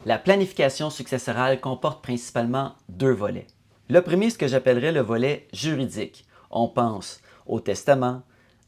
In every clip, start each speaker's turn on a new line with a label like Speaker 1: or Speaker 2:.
Speaker 1: La planification successorale comporte principalement deux volets. Le premier, ce que j'appellerais le volet juridique. On pense au testament,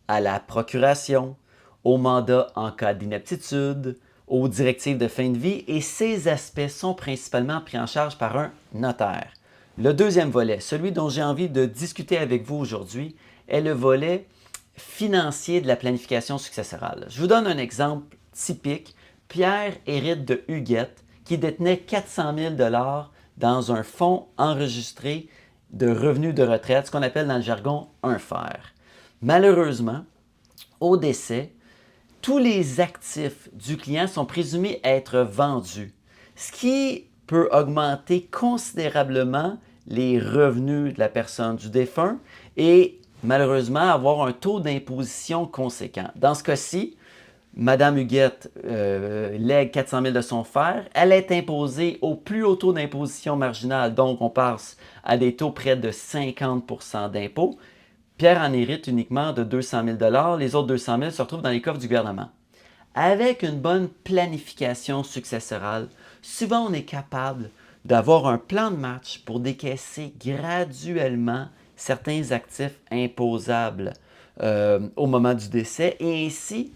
Speaker 1: à la procuration, au mandat en cas d'inaptitude, aux directives de fin de vie, et ces aspects sont principalement pris en charge par un notaire. Le deuxième volet, celui dont j'ai envie de discuter avec vous aujourd'hui, est le volet financier de la planification successorale. Je vous donne un exemple typique. Pierre hérite de Huguette qui détenait 400 000 dans un fonds enregistré de revenus de retraite, ce qu'on appelle dans le jargon un FER. Malheureusement, au décès, tous les actifs du client sont présumés être vendus, ce qui peut augmenter considérablement les revenus de la personne du défunt et malheureusement avoir un taux d'imposition conséquent. Dans ce cas-ci, Madame Huguette lègue 400 000 de son fer, elle est imposée au plus haut taux d'imposition marginale, donc on passe à des taux près de 50 % d'impôt. Pierre en hérite uniquement de 200 000 les autres 200 000 se retrouvent dans les coffres du gouvernement. Avec une bonne planification successorale, souvent on est capable d'avoir un plan de match pour décaisser graduellement certains actifs imposables au moment du décès et ainsi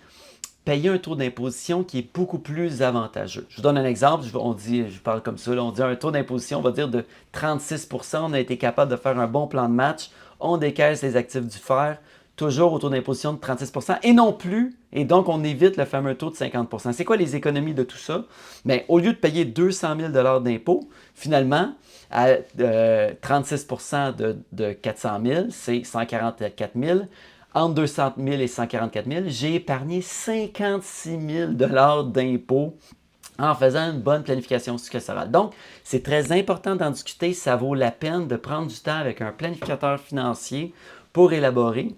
Speaker 1: payer un taux d'imposition qui est beaucoup plus avantageux. Je vous donne un exemple, je parle comme ça, là, on dit un taux d'imposition, on va dire de 36 %, on a été capable de faire un bon plan de match, on décaisse les actifs du fer, toujours au taux d'imposition de 36 % et non plus, et donc on évite le fameux taux de 50 %. C'est quoi les économies de tout ça? Bien, au lieu de payer 200 000 d'impôts, finalement, à 36 % de 400 000, c'est 144 000. Entre 200 000 et 144 000, j'ai épargné 56 000 d'impôts en faisant une bonne planification successorale. Donc, c'est très important d'en discuter. Ça vaut la peine de prendre du temps avec un planificateur financier pour élaborer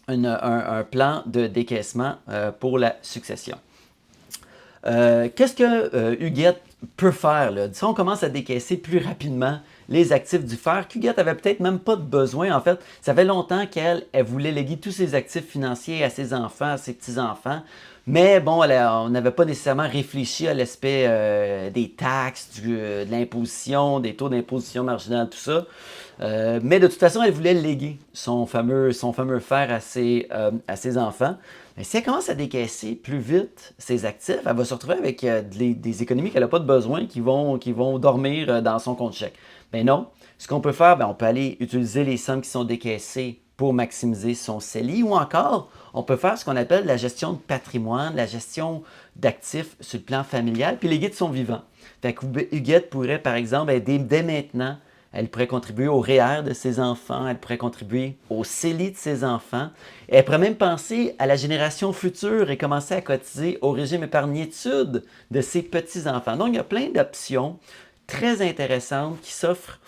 Speaker 1: un plan de décaissement pour la succession. Qu'est-ce que Huguette peut faire? Là? Si on commence à décaisser plus rapidement les actifs du fer, qu'Huguette avait peut-être même pas de besoin. En fait, ça fait longtemps qu'elle voulait léguer tous ses actifs financiers à ses enfants, à ses petits-enfants. Mais bon, on n'avait pas nécessairement réfléchi à l'aspect des taxes, de l'imposition, des taux d'imposition marginale, tout ça. Mais de toute façon, elle voulait léguer son fameux fer à ses enfants. Mais si elle commence à décaisser plus vite ses actifs, elle va se retrouver avec des économies qu'elle n'a pas de besoin qui vont dormir dans son compte chèque. Mais non, ce qu'on peut faire, on peut aller utiliser les sommes qui sont décaissées pour maximiser son CELI ou encore, on peut faire ce qu'on appelle la gestion de patrimoine, la gestion d'actifs sur le plan familial, puis les guides sont vivants. Fait que Huguette pourrait, par exemple, dès maintenant, elle pourrait contribuer au REER de ses enfants, elle pourrait contribuer au CELI de ses enfants. Et elle pourrait même penser à la génération future et commencer à cotiser au régime épargne-études de ses petits-enfants. Donc, il y a plein d'options très intéressantes qui s'offrent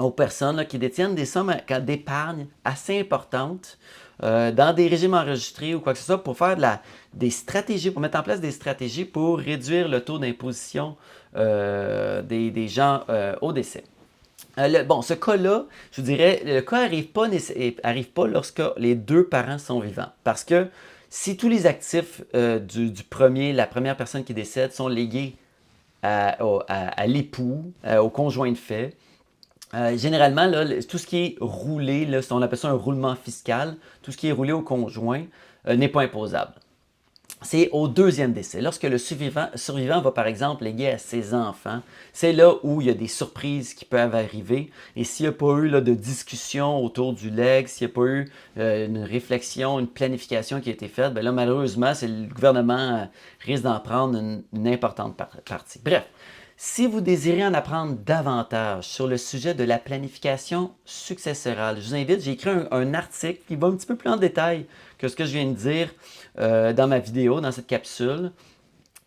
Speaker 1: aux personnes là, qui détiennent des sommes d'épargne assez importantes dans des régimes enregistrés ou quoi que ce soit pour faire des stratégies, pour mettre en place des stratégies pour réduire le taux d'imposition des gens au décès. Ce cas-là, je vous dirais, le cas arrive pas lorsque les deux parents sont vivants. Parce que si tous les actifs la première personne qui décède sont légués à l'époux, au conjoint de fait, généralement, là, tout ce qui est roulé, là, on appelle ça un roulement fiscal, tout ce qui est roulé au conjoint n'est pas imposable. C'est au deuxième décès. Lorsque le survivant va, par exemple, léguer à ses enfants, c'est là où il y a des surprises qui peuvent arriver. Et s'il n'y a pas eu de discussion autour du legs, s'il n'y a pas eu une réflexion, une planification qui a été faite, là, malheureusement, le gouvernement risque d'en prendre une importante partie. Bref, si vous désirez en apprendre davantage sur le sujet de la planification successorale, je vous invite, j'ai écrit un article qui va un petit peu plus en détail que ce que je viens de dire dans ma vidéo, dans cette capsule,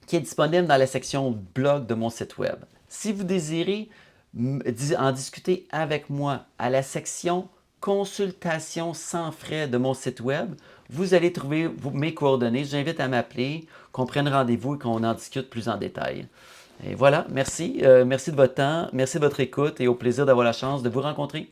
Speaker 1: qui est disponible dans la section blog de mon site web. Si vous désirez en discuter avec moi à la section consultation sans frais de mon site web, vous allez trouver mes coordonnées. Je vous invite à m'appeler, qu'on prenne rendez-vous et qu'on en discute plus en détail. Et voilà, merci. Merci de votre temps, merci de votre écoute et au plaisir d'avoir la chance de vous rencontrer.